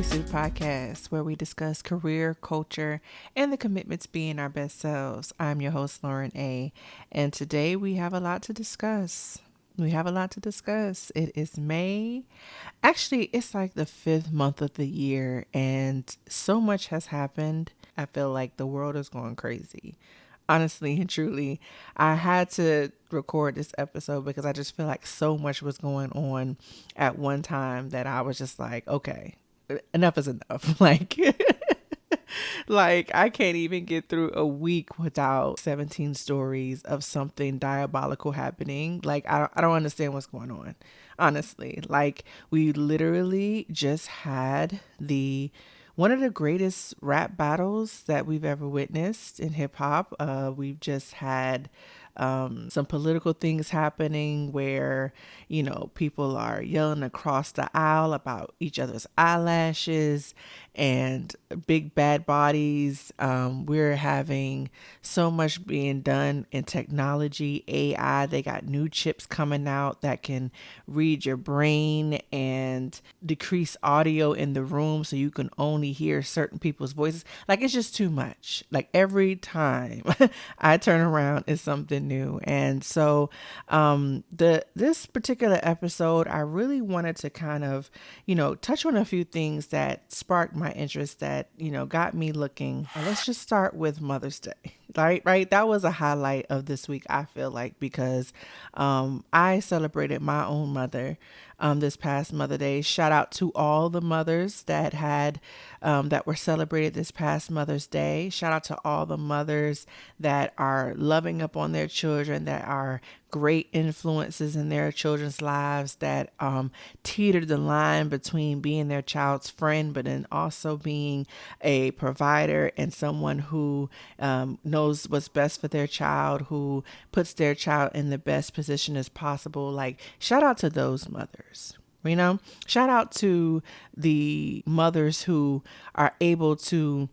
Suit podcast, where we discuss career, culture, and the commitments being our best selves. I'm your host, Lauren A. And today we have a lot to discuss. It is May. Actually, it's like the fifth month of the year, and so much has happened. I feel like the world is going crazy. Honestly and truly, I had to record this episode because I just feel like so much was going on at one time that I was just like, okay, enough is enough. Like I can't even get through a week without 17 stories of something diabolical happening. Like I don't understand what's going on. Honestly, like we literally just had the one of the greatest rap battles that we've ever witnessed in hip hop. We've just had some political things happening where, people are yelling across the aisle about each other's eyelashes and big bad bodies. We're having so much being done in technology, AI. They got new chips coming out that can read your brain and decrease audio in the room so you can only hear certain people's voices. Like it's just too much. Like every time I turn around, it's something new. And so this particular episode, I really wanted to kind of, touch on a few things that sparked my interest that, got me looking. Let's just start with Mother's Day. Right. That was a highlight of this week, I feel like, because I celebrated my own mother this past Mother Day. Shout out to all the mothers that were celebrated this past Mother's Day. Shout out to all the mothers that are loving up on their children, that are great influences in their children's lives, that teetered the line between being their child's friend, but then also being a provider and someone who knows what's best for their child, who puts their child in the best position as possible. Like, shout out to those mothers. Shout out to the mothers who are able to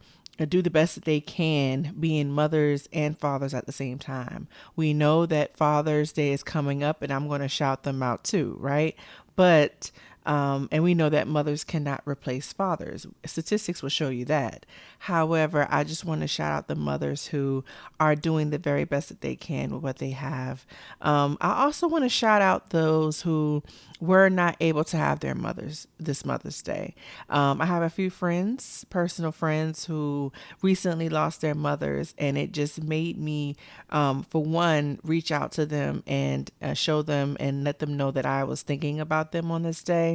do the best that they can, being mothers and fathers at the same time. We know that Father's Day is coming up, and I'm going to shout them out too, right? But and we know that mothers cannot replace fathers. Statistics will show you that. However, I just want to shout out the mothers who are doing the very best that they can with what they have. I also want to shout out those who were not able to have their mothers this Mother's Day. I have a few friends, personal friends, who recently lost their mothers, and it just made me, for one, reach out to them and show them and let them know that I was thinking about them on this day.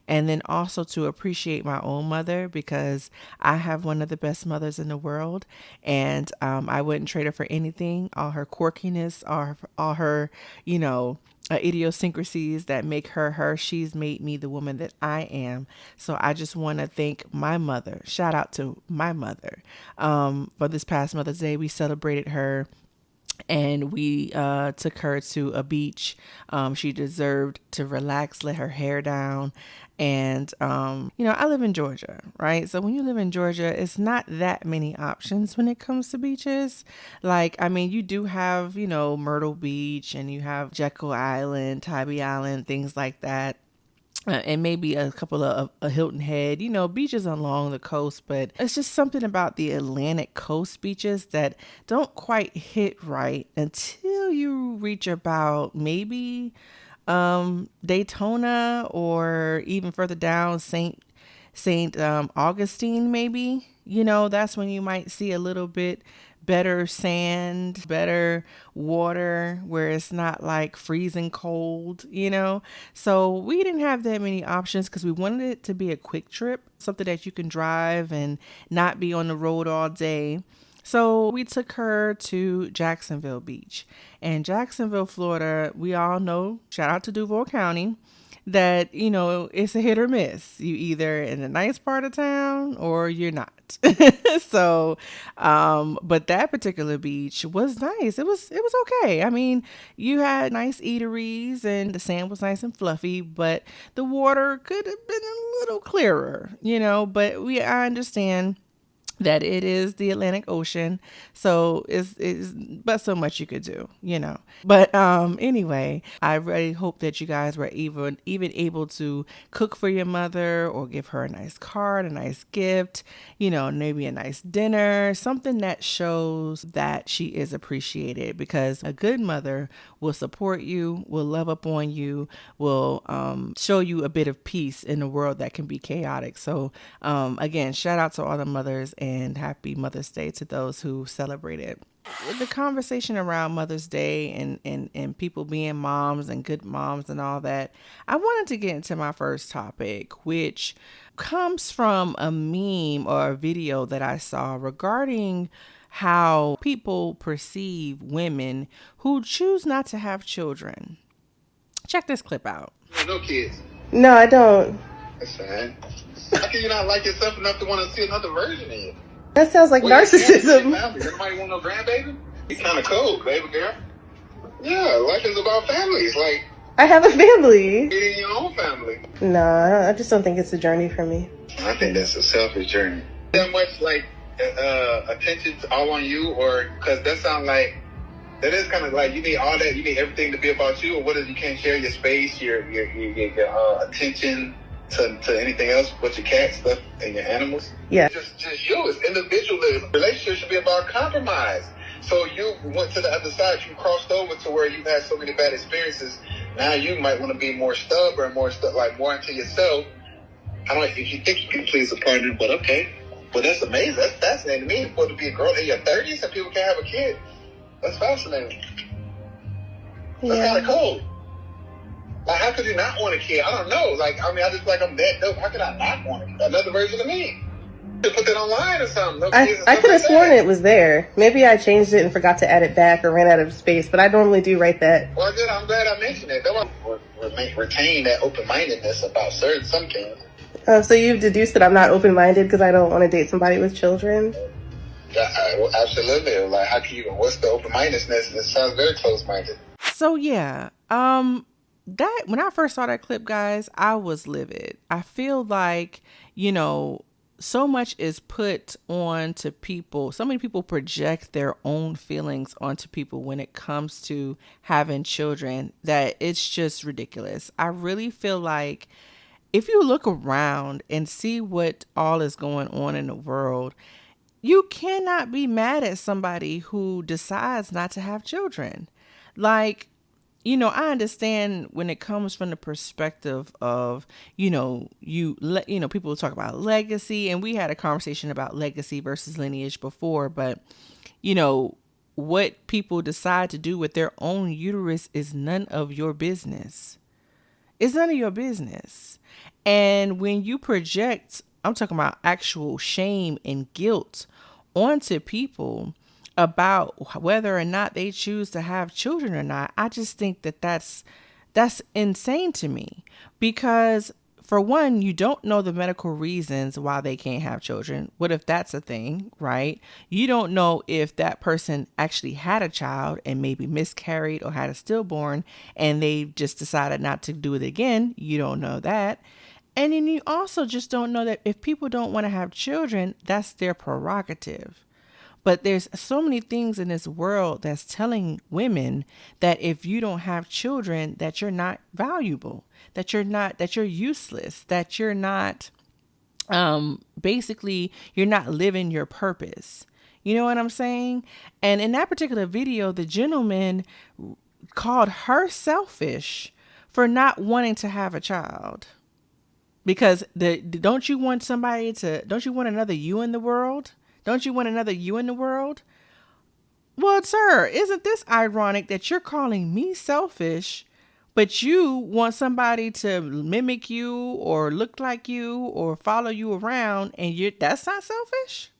And then also to appreciate my own mother, because I have one of the best mothers in the world, and I wouldn't trade her for anything. All her quirkiness, all her, idiosyncrasies that make her her. She's made me the woman that I am. So I just want to thank my mother. Shout out to my mother. For this past Mother's Day, we celebrated her and we took her to a beach. She deserved to relax, let her hair down. And, I live in Georgia, right? So when you live in Georgia, it's not that many options when it comes to beaches. You do have, Myrtle Beach, and you have Jekyll Island, Tybee Island, things like that. And maybe a couple of a Hilton Head, beaches along the coast, but it's just something about the Atlantic coast beaches that don't quite hit right until you reach about maybe Daytona, or even further down Saint Augustine, maybe. That's when you might see a little bit better sand, better water, where it's not like freezing cold. So we didn't have that many options because we wanted it to be a quick trip, something that you can drive and not be on the road all day. So we took her to Jacksonville Beach. And Jacksonville, Florida, we all know, shout out to Duval County, that, it's a hit or miss. You either in a nice part of town or you're not. So, but that particular beach was nice. It was okay. I mean, you had nice eateries and the sand was nice and fluffy, but the water could have been a little clearer, but I understand that it is the Atlantic Ocean. So it's but so much you could do, you know. But anyway, I really hope that you guys were even able to cook for your mother or give her a nice card, a nice gift, you know, maybe a nice dinner, something that shows that she is appreciated, because a good mother will support you, will love up on you, will show you a bit of peace in a world that can be chaotic. So again, shout out to all the mothers and happy Mother's Day to those who celebrate it. The conversation around Mother's Day and people being moms and good moms and all that, I wanted to get into my first topic, which comes from a meme or a video that I saw regarding how people perceive women who choose not to have children. Check this clip out. No kids. No, I don't. That's fine. How can you not like yourself enough to want to see another version of you? That sounds like narcissism. Everybody want no grandbaby? You kind of cool, baby girl. Yeah, life is about families. Like, I have a family. get in your own family. No, I just don't think it's a journey for me. I think that's a selfish journey. That much like attention all on you, or because that sounds like that is kind of like you need all that. You need everything to be about you, or what if you can't share your space, your attention to anything else but your cat stuff and your animals? Yeah. Just you. It's individualism. Relationships should be about compromise. So you went to the other side. You crossed over to where you've had so many bad experiences. Now you might want to be more stubborn, more into yourself. I don't know if you think you can please a partner, but okay. Well, that's amazing. That's fascinating to me. For to be a girl in your 30s and people can't have a kid. That's fascinating. That's kind of cool. Like, how could you not want a kid? I don't know. Like, I mean, I just like I'm that dope. How could I not want another version of me? You put that online or something. No kids I could have like sworn that. it was there. Maybe I changed it and forgot to add it back or ran out of space, but I normally do write that. Well, good. I'm glad I mentioned it. That would retain that open-mindedness about some things. So you've deduced that I'm not open-minded because I don't want to date somebody with children? Yeah, absolutely. Like, how can you? What's the open-mindedness? It sounds very close-minded. So yeah, that when I first saw that clip, guys, I was livid. I feel like, you know, so much is put on to people. So many people project their own feelings onto people when it comes to having children that it's just ridiculous. I really feel like if you look around and see what all is going on in the world, you cannot be mad at somebody who decides not to have children. Like, you know, I understand when it comes from the perspective of, you know, people talk about legacy, and we had a conversation about legacy versus lineage before, but, you know, what people decide to do with their own uterus is none of your business. It's none of your business. And when you project, I'm talking about actual shame and guilt onto people about whether or not they choose to have children or not, I just think that that's insane to me, because for one, you don't know the medical reasons why they can't have children. What if that's a thing, right? You don't know if that person actually had a child and maybe miscarried or had a stillborn and they just decided not to do it again. You don't know that. And then you also just don't know that if people don't want to have children, that's their prerogative. But there's so many things in this world that's telling women that if you don't have children, that you're not valuable, that you're useless, that you're not, basically, you're not living your purpose. You know what I'm saying? And in that particular video, the gentleman called her selfish for not wanting to have a child. Because don't you want another you in the world? Don't you want another you in the world? Well, sir, isn't this ironic that you're calling me selfish, but you want somebody to mimic you or look like you or follow you around, and that's not selfish?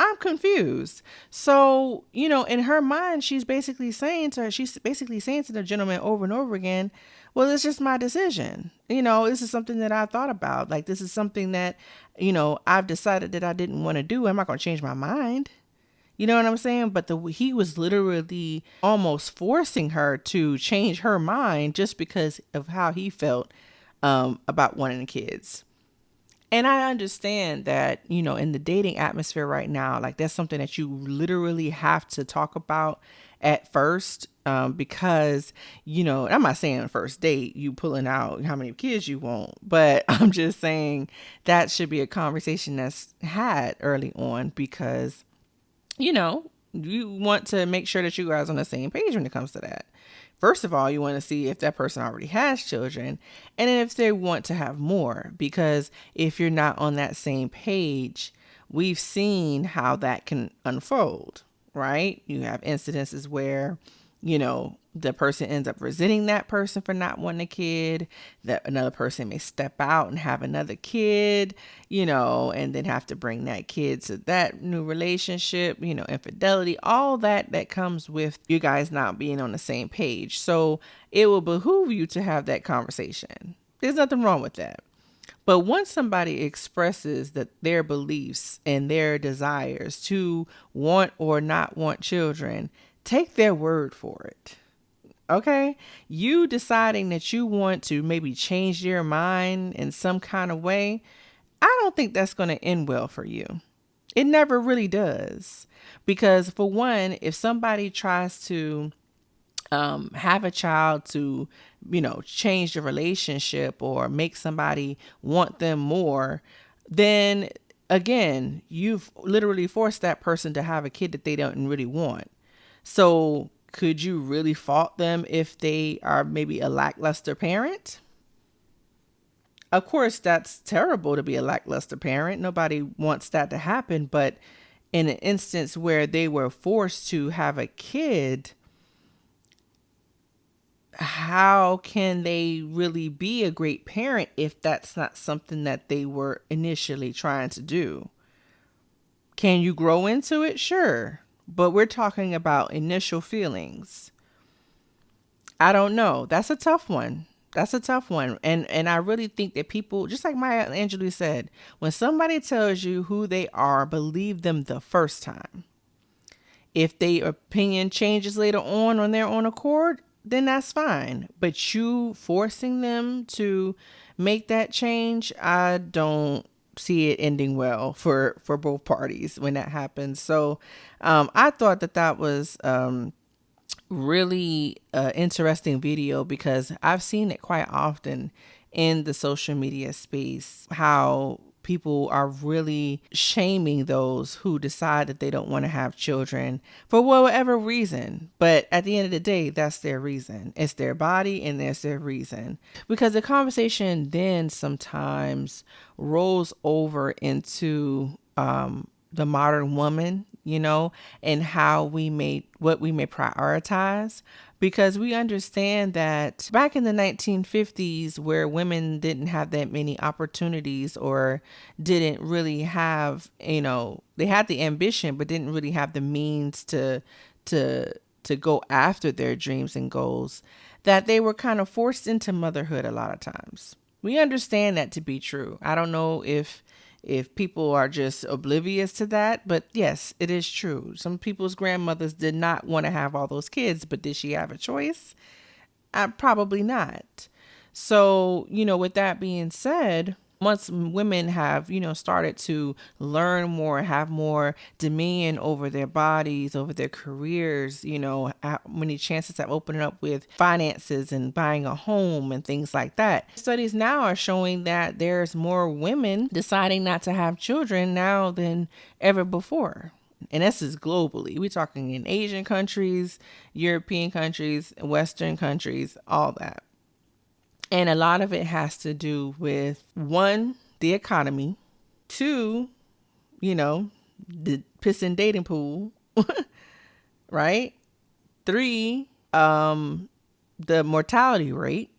I'm confused. So, you know, in her mind, she's basically saying to the gentleman over and over again, well, it's just my decision. You know, this is something that I thought about. Like, this is something that, you know, I've decided that I didn't want to do. I'm not going to change my mind. You know what I'm saying? But he was literally almost forcing her to change her mind just because of how he felt about wanting kids. And I understand that, in the dating atmosphere right now, like that's something that you literally have to talk about at first, because, I'm not saying first date, you pulling out how many kids you want, but I'm just saying that should be a conversation that's had early on because, you want to make sure that you guys are on the same page when it comes to that. First of all, you want to see if that person already has children and if they want to have more. Because if you're not on that same page, we've seen how that can unfold, right? You have incidences where, the person ends up resenting that person for not wanting a kid, that another person may step out and have another kid, and then have to bring that kid to that new relationship, infidelity, all that comes with you guys not being on the same page. So it will behoove you to have that conversation. There's nothing wrong with that. But once somebody expresses that their beliefs and their desires to want or not want children, take their word for it. Okay? You deciding that you want to maybe change your mind in some kind of way, I don't think that's going to end well for you. It never really does. Because for one, if somebody tries to have a child to, change the relationship or make somebody want them more, then again, you've literally forced that person to have a kid that they don't really want. So could you really fault them if they are maybe a lackluster parent? Of course, that's terrible to be a lackluster parent. Nobody wants that to happen. But in an instance where they were forced to have a kid, how can they really be a great parent if that's not something that they were initially trying to do? Can you grow into it? Sure. But we're talking about initial feelings. I don't know. That's a tough one. That's a tough one. And I really think that people, just like Maya Angelou said, when somebody tells you who they are, believe them the first time. If their opinion changes later on their own accord, then that's fine. But you forcing them to make that change, I don't see it ending well for both parties when that happens. So I thought that was really interesting video because I've seen it quite often in the social media space, how people are really shaming those who decide that they don't want to have children for whatever reason. But at the end of the day, that's their reason. It's their body and that's their reason. Because the conversation then sometimes rolls over into the modern woman, and what we may prioritize, because we understand that back in the 1950s, where women didn't have that many opportunities or didn't really have, they had the ambition, but didn't really have the means to go after their dreams and goals, that they were kind of forced into motherhood a lot of times. We understand that to be true. I don't know if people are just oblivious to that, but yes, it is true. Some people's grandmothers did not want to have all those kids, but did she have a choice? Probably not. So, with that being said, once women have, started to learn more, have more dominion over their bodies, over their careers, how many chances have opened up with finances and buying a home and things like that. Studies now are showing that there's more women deciding not to have children now than ever before. And this is globally. We're talking in Asian countries, European countries, Western countries, all that. And a lot of it has to do with, one, the economy, two, the pissing dating pool, right? Three, the mortality rate,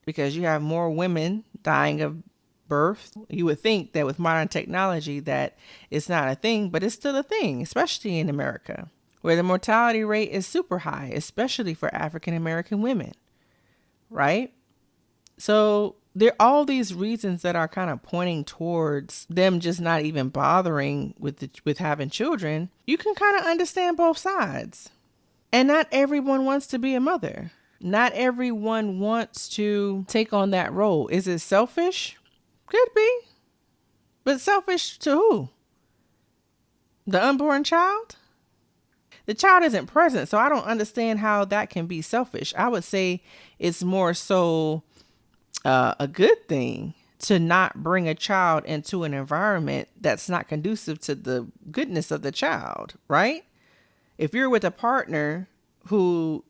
because you have more women dying of birth. You would think that with modern technology that it's not a thing, but it's still a thing, especially in America, where the mortality rate is super high, especially for African American women, right? So there are all these reasons that are kind of pointing towards them just not even bothering with having children. You can kind of understand both sides. And not everyone wants to be a mother. Not everyone wants to take on that role. Is it selfish? Could be. But selfish to who? The unborn child? The child isn't present, so I don't understand how that can be selfish. I would say it's more so a good thing to not bring a child into an environment that's not conducive to the goodness of the child, right? If you're with a partner who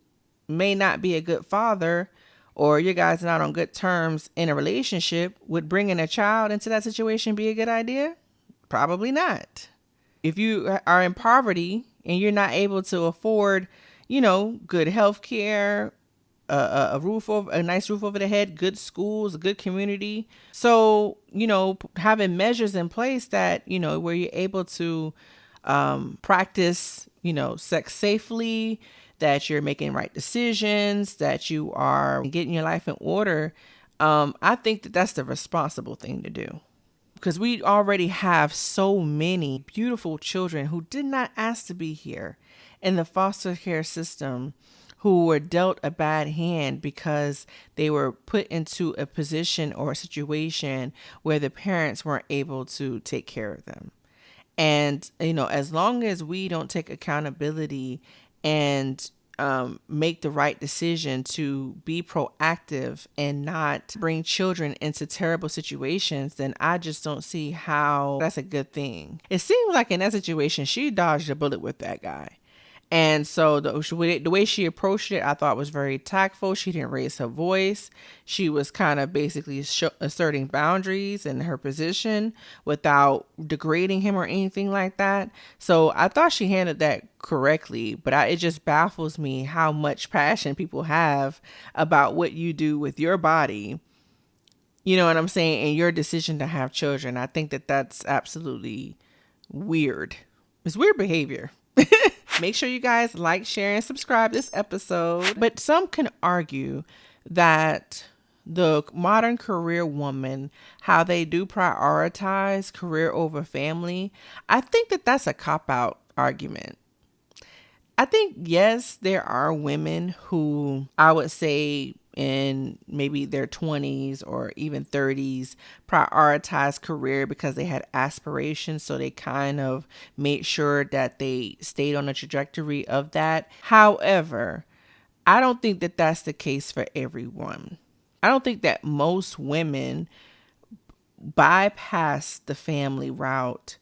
may not be a good father, or you guys are not on good terms in a relationship, would bringing a child into that situation be a good idea? Probably not. If you are in poverty and you're not able to afford, good health care, a nice roof over the head, good schools, a good community. So, having measures in place that, where you're able to practice, sex safely, that you're making right decisions, that you are getting your life in order. I think that that's the responsible thing to do, because we already have so many beautiful children who did not ask to be here in the foster care system, who were dealt a bad hand because they were put into a position or a situation where the parents weren't able to take care of them. And, as long as we don't take accountability and make the right decision to be proactive and not bring children into terrible situations, then I just don't see how that's a good thing. It seems like in that situation, she dodged a bullet with that guy. And so the way she approached it, I thought was very tactful. She didn't raise her voice. She was kind of basically asserting boundaries in her position without degrading him or anything like that. So I thought she handled that correctly, but it just baffles me how much passion people have about what you do with your body. You know what I'm saying? And your decision to have children. I think that that's absolutely weird. It's weird behavior. Make sure you guys like, share, and subscribe this episode. But some can argue that the modern career woman, how they do prioritize career over family, I think that that's a cop-out argument. I think, yes, there are women who I would say in maybe their 20s or even 30s prioritize career because they had aspirations. So they kind of made sure that they stayed on the trajectory of that. However, I don't think that that's the case for everyone. I don't think that most women bypass the family route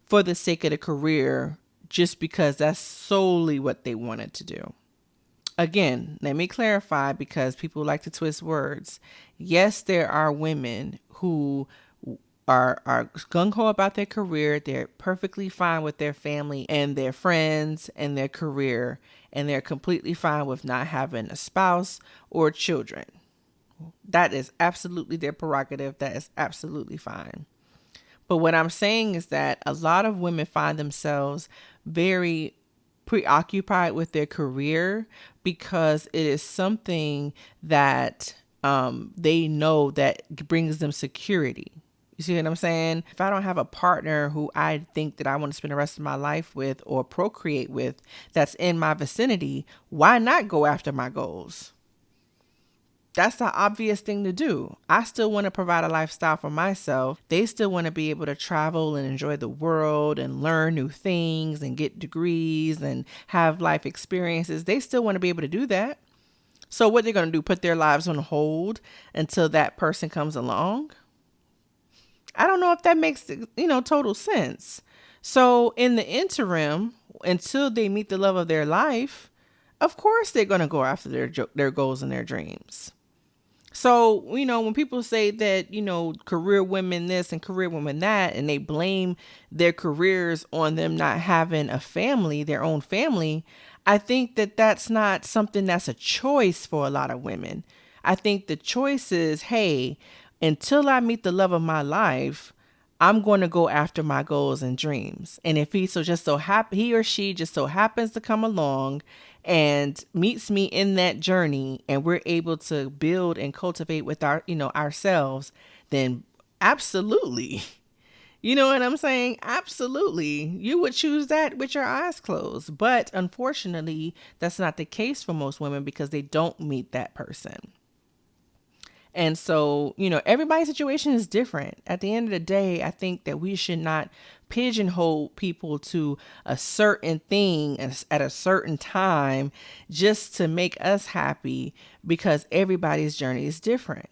for the sake of the career just because that's solely what they wanted to do. Again, let me clarify, because people like to twist words. Yes, there are women who are gung-ho about their career. They're perfectly fine with their family and their friends and their career, and they're completely fine with not having a spouse or children. That is absolutely their prerogative. That is absolutely fine. But what I'm saying is that a lot of women find themselves very preoccupied with their career because it is something that they know that brings them security. You see what I'm saying? If I don't have a partner who I think that I want to spend the rest of my life with or procreate with that's in my vicinity, why not go after my goals? That's the obvious thing to do. I still want to provide a lifestyle for myself. They still want to be able to travel and enjoy the world and learn new things and get degrees and have life experiences. They still want to be able to do that. So what they're going to do, put their lives on hold until that person comes along? I don't know if that makes, total sense. So in the interim, until they meet the love of their life, of course they're going to go after their goals and their dreams. So, when people say that, career women this and career women that, and they blame their careers on them not having a family, their own family, I think that that's not something that's a choice for a lot of women. I think the choice is, hey, until I meet the love of my life, I'm going to go after my goals and dreams. And if he or she just so happens to come along and meets me in that journey, and we're able to build and cultivate with ourselves, then absolutely. You know what I'm saying? Absolutely. You would choose that with your eyes closed. But unfortunately, that's not the case for most women because they don't meet that person. And so, everybody's situation is different. At the end of the day, I think that we should not pigeonhole people to a certain thing at a certain time just to make us happy, because everybody's journey is different.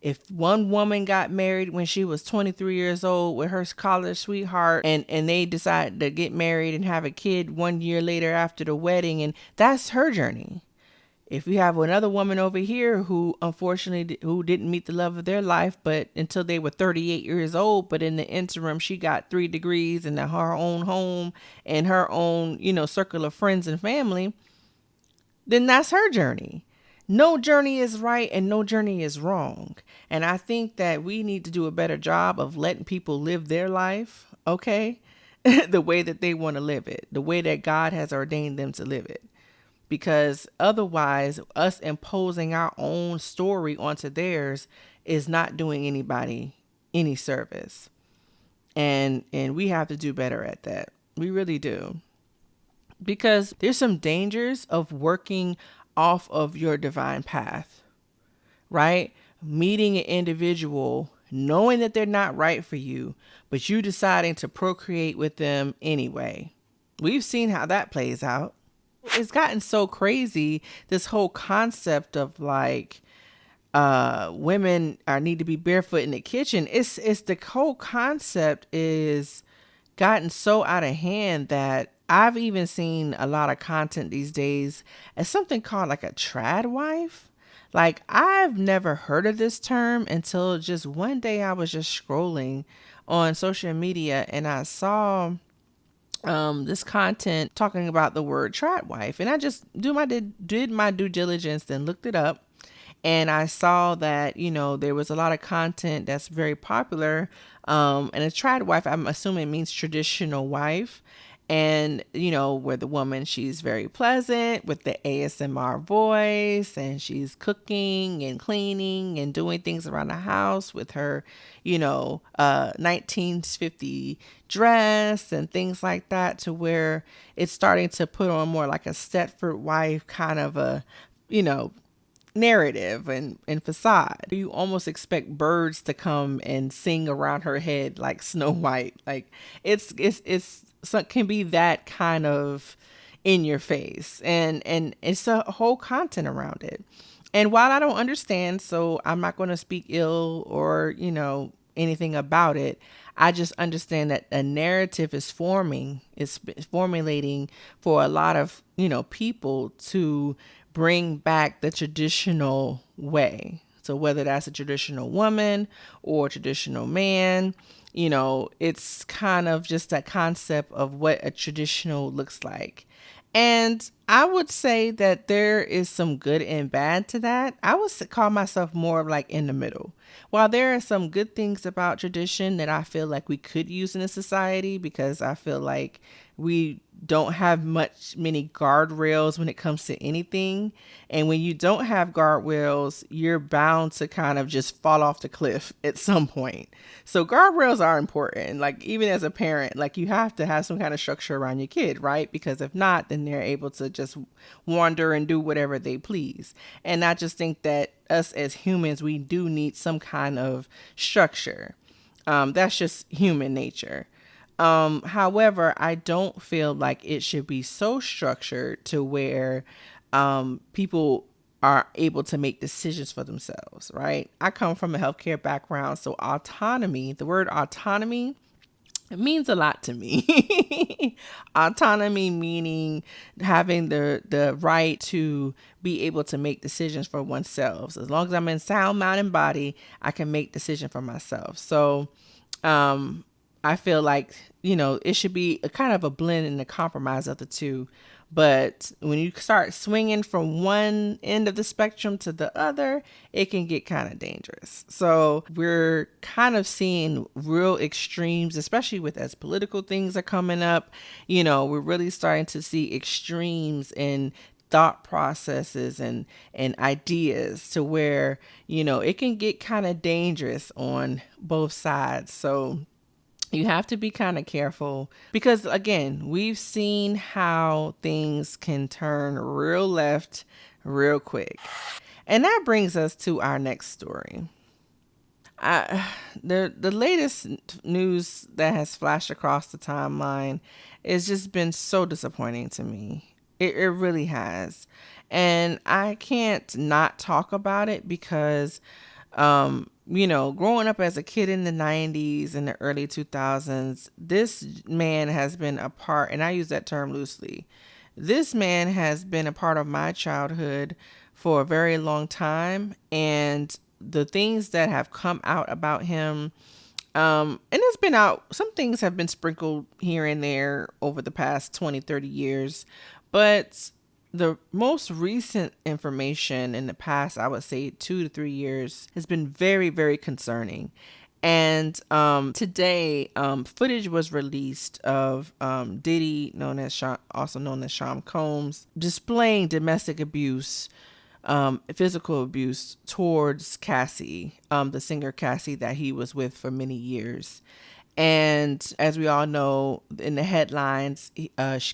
If one woman got married when she was 23 years old with her college sweetheart, and they decided to get married and have a kid 1 year later after the wedding, and that's her journey. If you have another woman over here who unfortunately who didn't meet the love of their life, but until they were 38 years old, but in the interim she got 3 degrees and her own home and her own, circle of friends and family, then that's her journey. No journey is right and no journey is wrong. And I think that we need to do a better job of letting people live their life, okay? The way that they want to live it, the way that God has ordained them to live it. Because otherwise, us imposing our own story onto theirs is not doing anybody any service. And we have to do better at that. We really do. Because there's some dangers of working off of your divine path, right? Meeting an individual, knowing that they're not right for you, but you deciding to procreate with them anyway. We've seen how that plays out. It's gotten so crazy, this whole concept of like women are need to be barefoot in the kitchen. It's the whole concept is gotten so out of hand that I've even seen a lot of content these days as something called like a trad wife. Like, I've never heard of this term until just one day I was just scrolling on social media and I saw this content talking about the word trad wife, and I just did my due diligence, then looked it up, and I saw that there was a lot of content that's very popular, and a trad wife, I'm assuming, means traditional wife. And where the woman, she's very pleasant with the ASMR voice, and she's cooking and cleaning and doing things around the house with her 1950 dress and things like that, to where it's starting to put on more like a Stepford wife kind of a you know narrative and facade. You almost expect birds to come and sing around her head like Snow White. Like, it's so it can be that kind of in your face, and it's a whole content around it. And while I don't understand, so I'm not going to speak ill or anything about it, I just understand that a narrative is formulating for a lot of people to bring back the traditional way. So whether that's a traditional woman or a traditional man, it's kind of just that concept of what a traditional looks like. And I would say that there is some good and bad to that. I would call myself more of like in the middle. While there are some good things about tradition that I feel like we could use in a society, because I feel like we don't have many guardrails when it comes to anything. And when you don't have guardrails, you're bound to kind of just fall off the cliff at some point. So guardrails are important. Like, even as a parent, like, you have to have some kind of structure around your kid, right? Because if not, then they're able to just wander and do whatever they please. And I just think that us as humans, we do need some kind of structure. That's just human nature. However, I don't feel like it should be so structured to where people are able to make decisions for themselves, right? I come from a healthcare background, so autonomy, the word autonomy, it means a lot to me. Autonomy meaning having the right to be able to make decisions for oneself. So as long as I'm in sound mind and body, I can make decisions for myself. So I feel like, it should be a kind of a blend and a compromise of the two. But when you start swinging from one end of the spectrum to the other, it can get kind of dangerous. So we're kind of seeing real extremes, especially with as political things are coming up. We're really starting to see extremes in thought processes and ideas, to where, it can get kind of dangerous on both sides. So you have to be kind of careful, because again, we've seen how things can turn real left real quick. And that brings us to our next story. The latest news that has flashed across the timeline has just been so disappointing to me. It really has. And I can't not talk about it because growing up as a kid in the 90s and the early 2000s, this man has been a part, and I use that term loosely. This man has been a part of my childhood for a very long time, and the things that have come out about him, and it's been out, some things have been sprinkled here and there over the past 20, 30 years, but the most recent information in the past, I would say 2 to 3 years, has been very, very concerning. And today, footage was released of Diddy, also known as Sean Combs, displaying domestic abuse, physical abuse towards Cassie, the singer Cassie that he was with for many years. And as we all know, in the headlines,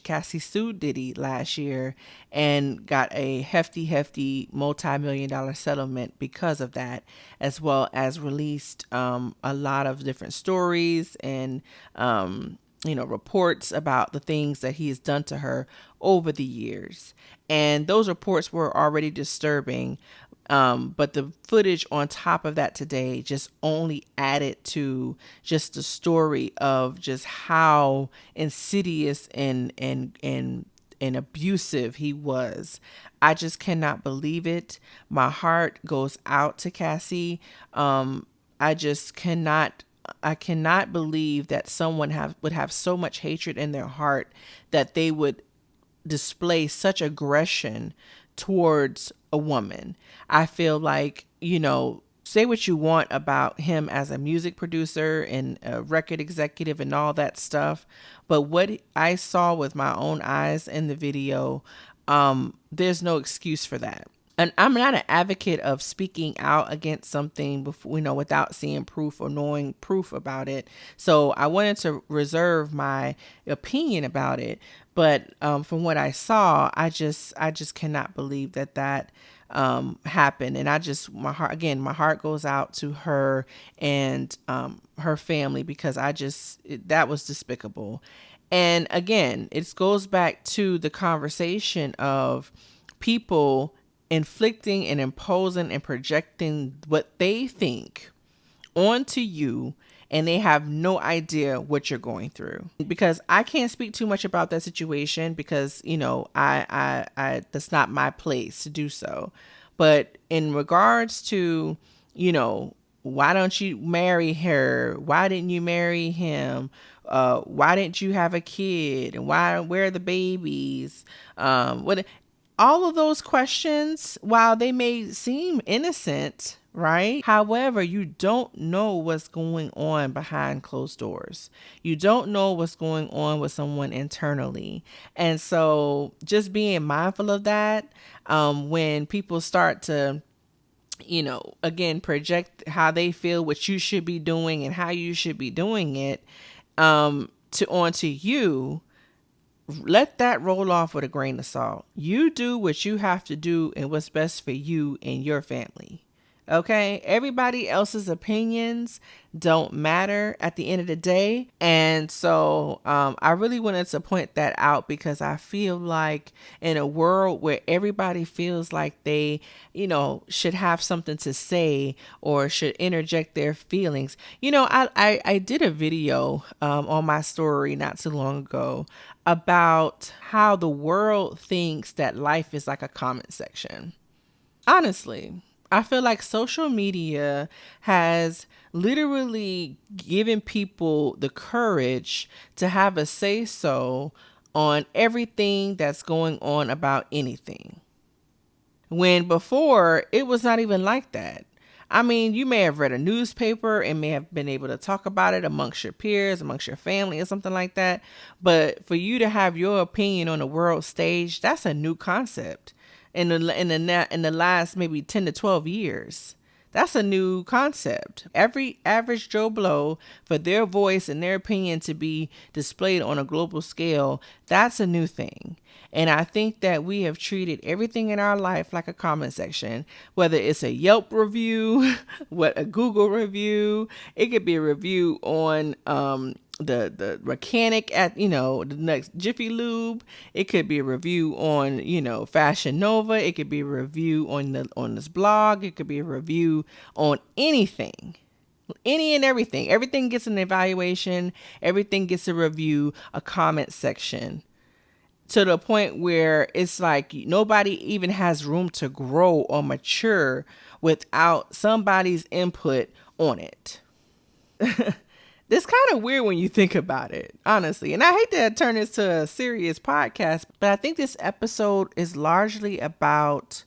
Cassie sued Diddy last year and got a hefty multi-million dollar settlement because of that, as well as released a lot of different stories and reports about the things that he has done to her over the years. And those reports were already disturbing. But the footage on top of that today just only added to just the story of just how insidious and abusive he was. I just cannot believe it. My heart goes out to Cassie. I just cannot. I cannot believe that someone would have so much hatred in their heart that they would display such aggression towards a woman. I feel like, say what you want about him as a music producer and a record executive and all that stuff, but what I saw with my own eyes in the video, there's no excuse for that. And I'm not an advocate of speaking out against something before, without seeing proof or knowing proof about it. So I wanted to reserve my opinion about it. But from what I saw, I just cannot believe that happened. And my heart goes out to her and her family, because that was despicable. And again, it goes back to the conversation of people inflicting and imposing and projecting what they think onto you, and they have no idea what you're going through. Because I can't speak too much about that situation, because I that's not my place to do so. But in regards to, why don't you marry her? Why didn't you marry him? Why didn't you have a kid? And where are the babies? What all of those questions, while they may seem innocent, right? However, you don't know what's going on behind closed doors. You don't know what's going on with someone internally. And so just being mindful of that, when people start to, again, project how they feel what you should be doing and how you should be doing it, onto you, let that roll off with a grain of salt. You do what you have to do and what's best for you and your family. Okay? Everybody else's opinions don't matter at the end of the day. And so I really wanted to point that out, because I feel like in a world where everybody feels like they, should have something to say or should interject their feelings. I did a video on my story not too long ago about how the world thinks that life is like a comment section. Honestly, I feel like social media has literally given people the courage to have a say so on everything that's going on about anything. When before, it was not even like that. I mean, you may have read a newspaper and may have been able to talk about it amongst your peers, amongst your family or something like that. But for you to have your opinion on the world stage, that's a new concept in the last maybe 10 to 12 years. That's a new concept. Every average Joe Blow, for their voice and their opinion to be displayed on a global scale, that's a new thing. And I think that we have treated everything in our life like a comment section, whether it's a Yelp review, what a Google review, it could be a review on the mechanic at the next Jiffy Lube. It could be a review on Fashion Nova. It could be a review on this blog. It could be a review on anything. Any and everything. Everything gets an evaluation. Everything gets a review, a comment section, to the point where it's like nobody even has room to grow or mature without somebody's input on it. It's kind of weird when you think about it, honestly. And I hate to turn this to a serious podcast, but I think this episode is largely about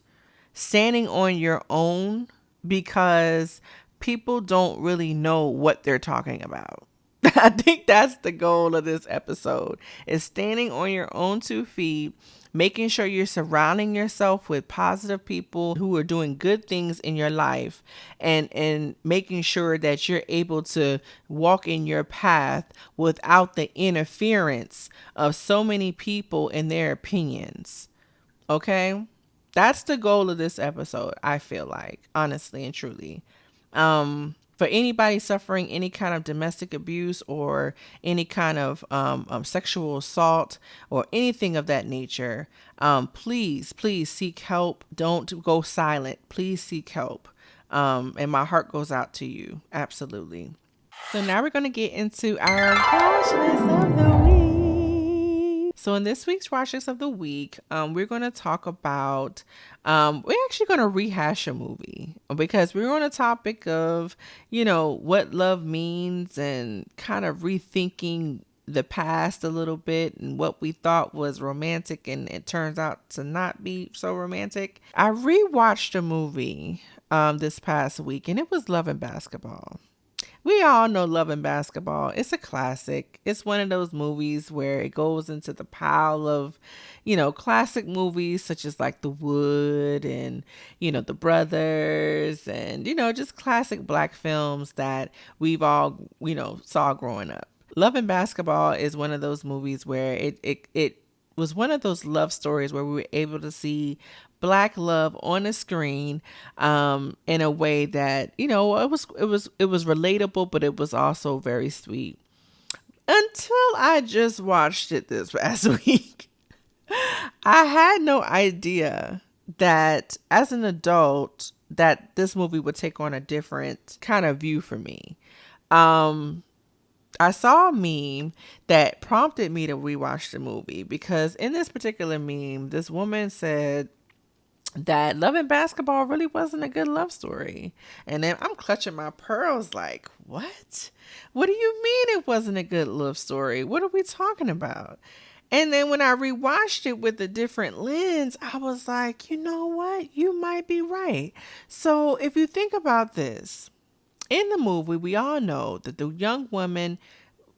standing on your own, because people don't really know what they're talking about. I think that's the goal of this episode, is standing on your own 2 feet, making sure you're surrounding yourself with positive people who are doing good things in your life, and making sure that you're able to walk in your path without the interference of so many people and their opinions. Okay? That's the goal of this episode, I feel like, honestly and truly. For anybody suffering any kind of domestic abuse or any kind of sexual assault or anything of that nature, please seek help. Don't go silent. Please seek help. And my heart goes out to you. Absolutely. So now we're going to get into our watch list of the week. So in this week's watch list of the week, we're going to talk about, we're actually going to rehash a movie, because we're on a topic of, what love means, and kind of rethinking the past a little bit and what we thought was romantic, and it turns out to not be so romantic. I rewatched a movie this past week, and it was Love and Basketball. We all know Love and Basketball. It's a classic. It's one of those movies where it goes into the pile of, classic movies such as like The Wood and, The Brothers, and, just classic Black films that we've all, saw growing up. Love and Basketball is one of those movies where it was one of those love stories where we were able to see Black love on the screen, in a way that it was relatable, but it was also very sweet. Until I just watched it this past week, I had no idea that as an adult that this movie would take on a different kind of view for me. I saw a meme that prompted me to rewatch the movie, because in this particular meme, this woman said that Love and Basketball really wasn't a good love story. And then I'm clutching my pearls like, what? What do you mean it wasn't a good love story? What are we talking about? And then when I rewatched it with a different lens, I was like, you know what? You might be right. So if you think about this, in the movie, we all know that the young woman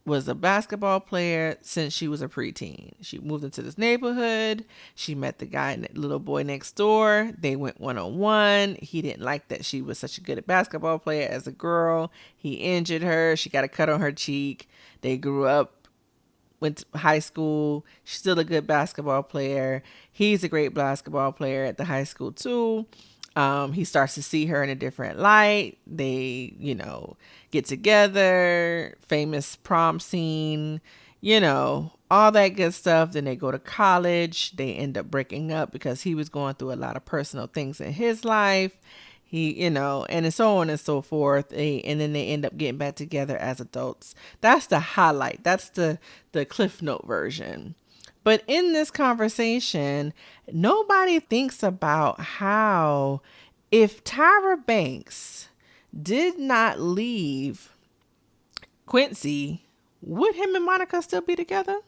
was a basketball player since she was a preteen. She moved into this neighborhood. She met the little boy next door. They went one-on-one. He didn't like that she was such a good basketball player as a girl. He injured her. She got a cut on her cheek. They grew up, went to high school. She's still a good basketball player. He's a great basketball player at the high school too. He starts to see her in a different light. They, get together, famous prom scene, all that good stuff. Then they go to college. They end up breaking up because he was going through a lot of personal things in his life. And so on and so forth. And then they end up getting back together as adults. That's the highlight. That's the Cliff Note version. But in this conversation, nobody thinks about how, if Tyra Banks did not leave Quincy, would him and Monica still be together?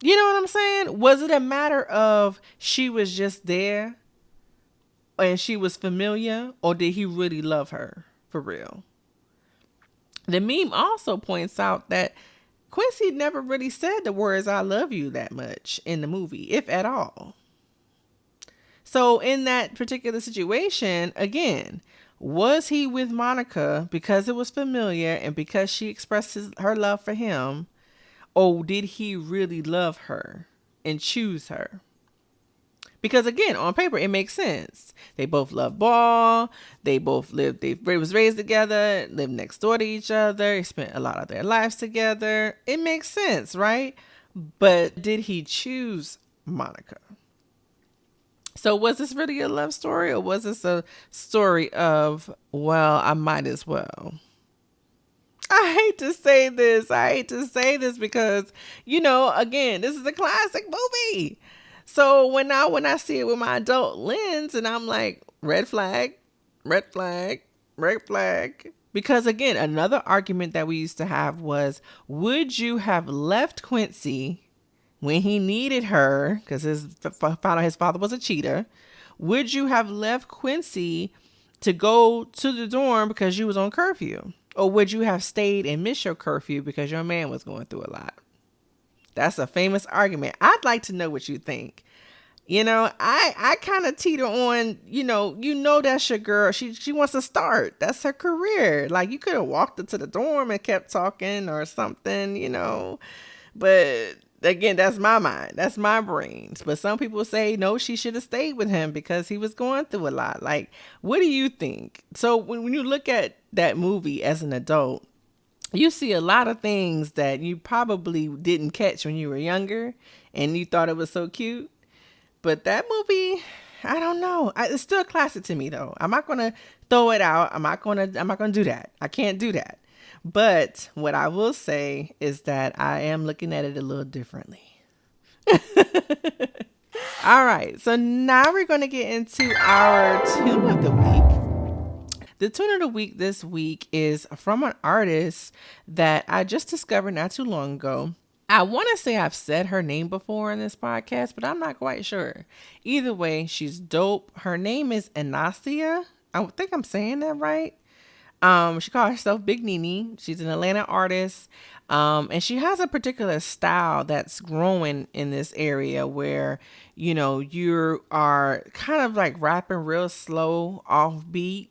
You know what I'm saying? Was it a matter of she was just there and she was familiar, or did he really love her for real? The meme also points out that Quincy never really said the words "I love you" that much in the movie, if at all. So in that particular situation, again, was he with Monica because it was familiar and because she expressed her love for him, or did he really love her and choose her? Because again, on paper, it makes sense. They both love ball. They both lived, they was raised together, lived next door to each other, spent a lot of their lives together. It makes sense, right? But did he choose Monica? So was this really a love story, or was this a story of, well, I might as well? I hate to say this. I hate to say this because, again, this is a classic movie. So when I see it with my adult lens, and I'm like, red flag, red flag, red flag. Because again, another argument that we used to have was, would you have left Quincy when he needed her, because his father was a cheater? Would you have left Quincy to go to the dorm because you was on curfew? Or would you have stayed and missed your curfew because your man was going through a lot? That's a famous argument. I'd like to know what you think. I kind of teeter on, that's your girl. She wants to start. That's her career. Like, you could have walked into the dorm and kept talking or something. But again, that's my mind. That's my brains. But some people say, no, she should have stayed with him because he was going through a lot. Like, what do you think? So when you look at that movie as an adult, you see a lot of things that you probably didn't catch when you were younger and you thought it was so cute. But that movie, I don't know. It's still a classic to me, though. I'm not going to throw it out. I'm not going to do that. I can't do that. But what I will say is that I am looking at it a little differently. All right. So now we're going to get into our tune of the week. The tune of the week this week is from an artist that I just discovered not too long ago. I want to say I've said her name before in this podcast, but I'm not quite sure. Either way, she's dope. Her name is Anasia. I think I'm saying that right. She calls herself Big Nene. She's an Atlanta artist. And she has a particular style that's growing in this area where, you are kind of like rapping real slow, offbeat.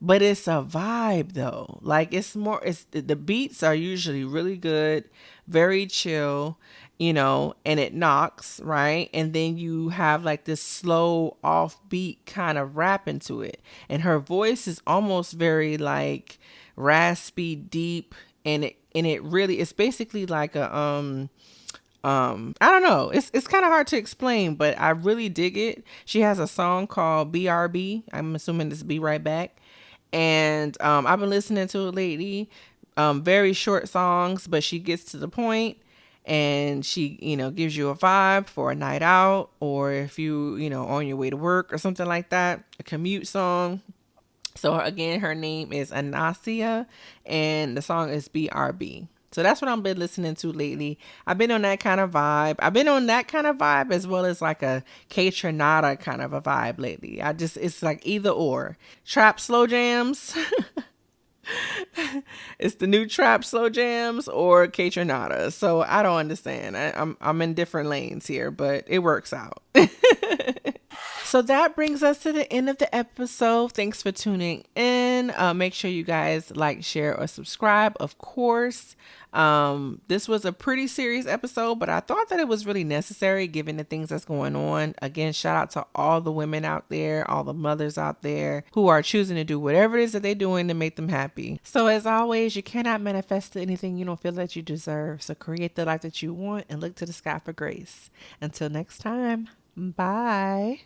But it's a vibe though. Like the beats are usually really good, very chill, and it knocks, right? And then you have like this slow offbeat kind of rap into it. And her voice is almost very like raspy, deep, and it really, it's basically like a I don't know. It's kind of hard to explain, but I really dig it. She has a song called BRB. I'm assuming this Be Right Back. And I've been listening to it lately. Very short songs, but she gets to the point, and she, gives you a vibe for a night out, or if you, on your way to work or something like that, a commute song. So again, her name is Anasia, and the song is BRB. So that's what I've been listening to lately. I've been on that kind of vibe. I've been on that kind of vibe as well as like a K Tronada kind of a vibe lately. It's like either or. Trap slow jams. It's the new trap slow jams or K Tronada. So I don't understand. I'm in different lanes here, but it works out. So that brings us to the end of the episode. Thanks for tuning in. Make sure you guys like, share, or subscribe, of course. This was a pretty serious episode, but I thought that it was really necessary given the things that's going on. Again, shout out to all the women out there, all the mothers out there who are choosing to do whatever it is that they're doing to make them happy. So as always, you cannot manifest anything you don't feel that you deserve. So create the life that you want and look to the sky for grace. Until next time, bye.